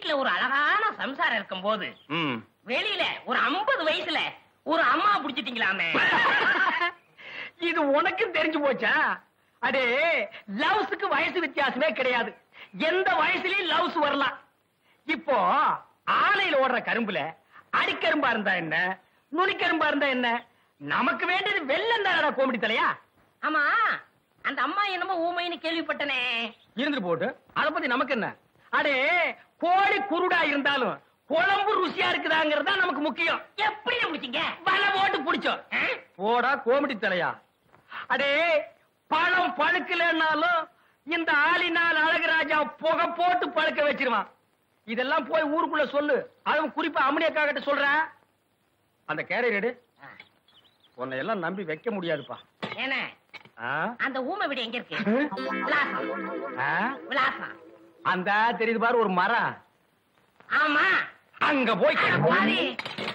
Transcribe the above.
வீட்டுல ஒரு அழகான சம்சாரம் இருக்கும் போது வெளியில ஒரு 50 வயசுல ஒரு அம்மா புடிச்சிட்டீங்களாமே. இது உனக்கும் தெரிஞ்சு போச்சா? அடே, லவ்ஸுக்கு வயசு வித்தியாசமே கிடையாது. எந்த வயசுலயும் லவ்ஸ் வரலாம். இப்போ ஆலையில ஓடுற கரும்புல அடிக்கரும்பா இருந்தா என்ன, நுனிக்கரும்பா இருந்தா என்ன? நமக்கு வேண்டியது வெள்ளம் தானடா கோமடி தலையா. ஆமா, அந்த அம்மா என்னமோ ஊமைன்னு கேள்விப்பட்டனே. இருந்துட்டு போட்டு அத பத்தி நமக்கு என்ன? அடே, கோழி குருடா இருந்தாலும் குழம்பு ருசியா இருக்குதாங்கிறதா நமக்கு முக்கியம். எப்படி முடிச்சீங்க? வலை போட்டு புடிச்சோம். போடா கோமடி தலையா. அடே, பழம் பழுக்கலன்னாலும் இந்த ஆளினால் அழகுராஜா புகை போட்டு பழுக்க வச்சிருவான். இதெல்லாம் போய் ஊருக்குள்ள சொல்லு. அதுவும் குறிப்பா அம்மனியக்கா கிட்ட சொல்றேன். அந்த கேரியர் எடு. உன்னை எல்லாம் நம்பி வைக்க முடியாதுப்பா. என்ன அந்த ஊமை வீடு எங்க இருக்கு? விலாசம். விலாசம் அந்த தெரியுது பாரு ஒரு மரம். ஆமா, அங்க போய் பாரு.